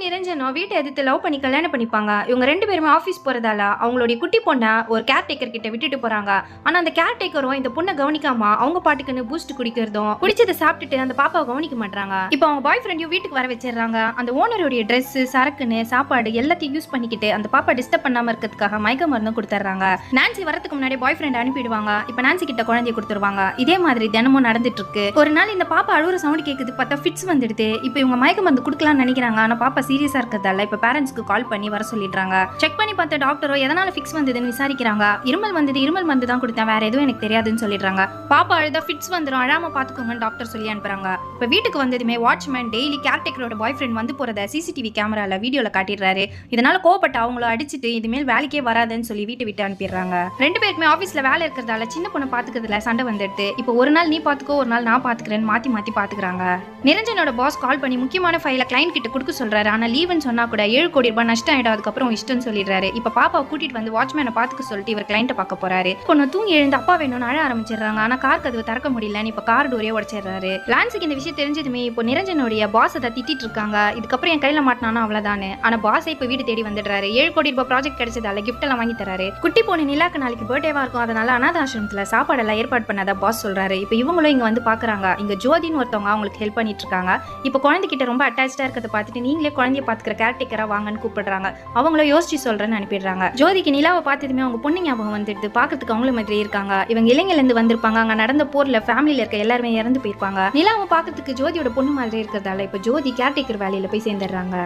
நிரஞ்சனும் வீட்டை எதிர்த்து லவ் பண்ணி கல்யாணம் பண்ணிப்பாங்க. இவங்க 2 பேருமே ஆஃபீஸ் போறதால அவங்களுடைய குட்டி பொண்ண ஒரு கேர்டேக்கர் கிட்ட விட்டுட்டு போறாங்க. ஆனா அந்த கேர்டேக்கரும் இந்த பொண்ணை கவனிக்காம அவங்க பாட்டுக்குன்னு பூஸ்ட் குடிக்கிறதும் குடிச்சதை சாப்பிட்டுட்டு அந்த பாப்பாவை கவனிக்க மாட்டாங்க. இப்போ அவங்க பாய் ஃப்ரெண்டையும் வீட்டுக்கு வர வச்சிடறாங்க. அந்த ஓனருடைய ட்ரெஸ், சரக்குன்னு, சாப்பாடு எல்லாத்தையும் யூஸ் பண்ணிக்கிட்டு அந்த பாப்பா டிஸ்டர்ப் பண்ணாம இருக்கிறதுக்காக மயக்க மருந்து கொடுத்துறாங்க. நான்சி வரதுக்கு முன்னாடி பாய் ஃப்ரெண்ட் அனுப்பிடுவாங்க. இப்போ நான்சி கிட்ட குழந்தைய கொடுத்துருவாங்க. இதே மாதிரி தினமும் நடந்துட்டு இருக்கு. ஒரு நாள் இந்த பாப்பா அழுகுற சவுண்ட் கேக்குது, பார்த்தா ஃபிட்ஸ் வந்துடுது. இப்போ இவங்க மயக்க மருந்து கொடுக்கலாம்னு நினைக்கிறாங்க. ஆனா பாப்பா சீரியஸா இருக்கிறதால இப்ப பேரண்ட்ஸ்க்கு கால் பண்ணி வர சொல்லிடுறாங்க. செக் பண்ணி பார்த்த டாக்டரோ எதனால ஃபிக்ஸ் வந்ததுன்னு விசாரிக்கிறாங்க. இருமல் வந்தது, இருமல் மருந்து தான் கொடுத்தேன், வேற எதுவும் எனக்கு தெரியாதுன்னு சொல்லிடுறாங்க. பாப்பா அழுதா ஃபிட்ஸ் வந்துடும், அழாம பாத்துக்கோங்கன்னு டாக்டர் சொல்லி அனுப்புறாங்க. இப்ப வீட்டுக்கு வந்ததுமே வாட்ச்மேன் டெய்லி கேர்டேக்கரோட பாய் ஃப்ரெண்ட் வந்து போறத சிசிடிவி கேமரால வீடியோல காட்டிடுறாரு. இதனால கோவப்பட்ட அவங்கள அடிச்சுட்டு இதுமேல் வேலைக்கே வராதுன்னு சொல்லி வீட்டை விட்டு அனுப்பிடுறாங்க. 2 பேருக்குமே ஆபீஸ்ல வேலை இருக்கிறதால சின்ன பொண்ணு பாத்துக்கிறதுல சண்டை வந்துடுது. இப்போ ஒரு நாள் நீ பாத்துக்கோ, ஒரு நாள் நான் பாத்துக்கிறேன்னு மாத்தி மாத்தி பாத்துக்கிறாங்க. நிரஞ்சனோட பாஸ் கால் பண்ணி முக்கியமான ஃபைலை கிளைண்ட் கிட்ட கொடுக்க சொல்றாரு. ஆனா லீவுன்னு சொன்னா கூட 7 கோடி ரூபாய் நஷ்டம் ஆயிடும், அதுக்கப்புறம் இஷ்டம்னு சொல்லிடுறாரு. இப்ப பாப்பாவை கூட்டிட்டு வந்து வாட்ச்மேனை பாத்துக்க சொல்லிட்டு இவர் கிளைண்ட்டை பார்க்க போறாரு. பொண்ணு தூங்கி எழுந்து அப்பா வேணும்னு அழ ஆரம்பிச்சிடுறாங்க. ஆனா கார் கதவு திறக்க முடியலன்னு இப்ப கார் டோரே உடைச்சிடுறாரு. லான்ஸுக்கு இந்த விஷயம் தெரிஞ்சதுமே இப்போ நிரஞ்சனுடைய பாஸ் அதை திட்டிட்டு இருக்காங்க. இதுக்கப்புறம் என் கையில மாட்டினானா அவ்வளவுதானே. ஆனா பாஸை இப்ப வீடு தேடி வந்துடுறாரு. 7 கோடி ரூபாய் ப்ராஜெக்ட் கிடைச்சதால கிஃப்ட் எல்லாம் வாங்கி தராரு. குட்டி பொண்ணு நிலாக்கு நாளைக்கு பர்த்டேவா இருக்கும், அதனால அனாத ஆசிரமத்துல சாப்பாடு எல்லாம் ஏற்பாடு பண்ணாத பாஸ் சொல்றாரு. இப்ப இவங்களும் இங்க வந்து பாக்குறாங்க. இங்க ஜோதின்னு ஒருத்தவங்க அவங்களுக்கு ஹெல்ப் பண்ணிட்டு இருக்காங்க. இப்ப குழந்தைகிட்ட ரொம்ப அட்டாச்சா இருக்கிறத பார்த்துட்டு நீங்களே குழந்தைய பாத்துக்கிற கேர்டேக்கரா வாங்கன்னு கூப்பிடுறாங்க. அவங்கள யோசிச்சு சொல்றேன்னு அனுப்பிடுறாங்க. ஜோதிக்கு நிலாவை பார்த்ததுமே அவங்க பொண்ணு ஞாபகம் வந்துடுது. பாக்கிறதுக்கு அவங்கள மாதிரி இருக்காங்க. இவங்க இலங்கையில இருந்து வந்திருப்பாங்க. அங்க நடந்த போர்ல ஃபேமிலியில இருக்க எல்லாருமே இறந்து போயிருப்பாங்க. நிலாவை பாக்கிறதுக்கு ஜோதியோட பொண்ணு மாதிரி இருக்கிறதால இப்ப ஜோதி கேர்டேக்கர் வேலையில போய் சேர்ந்துடுறாங்க.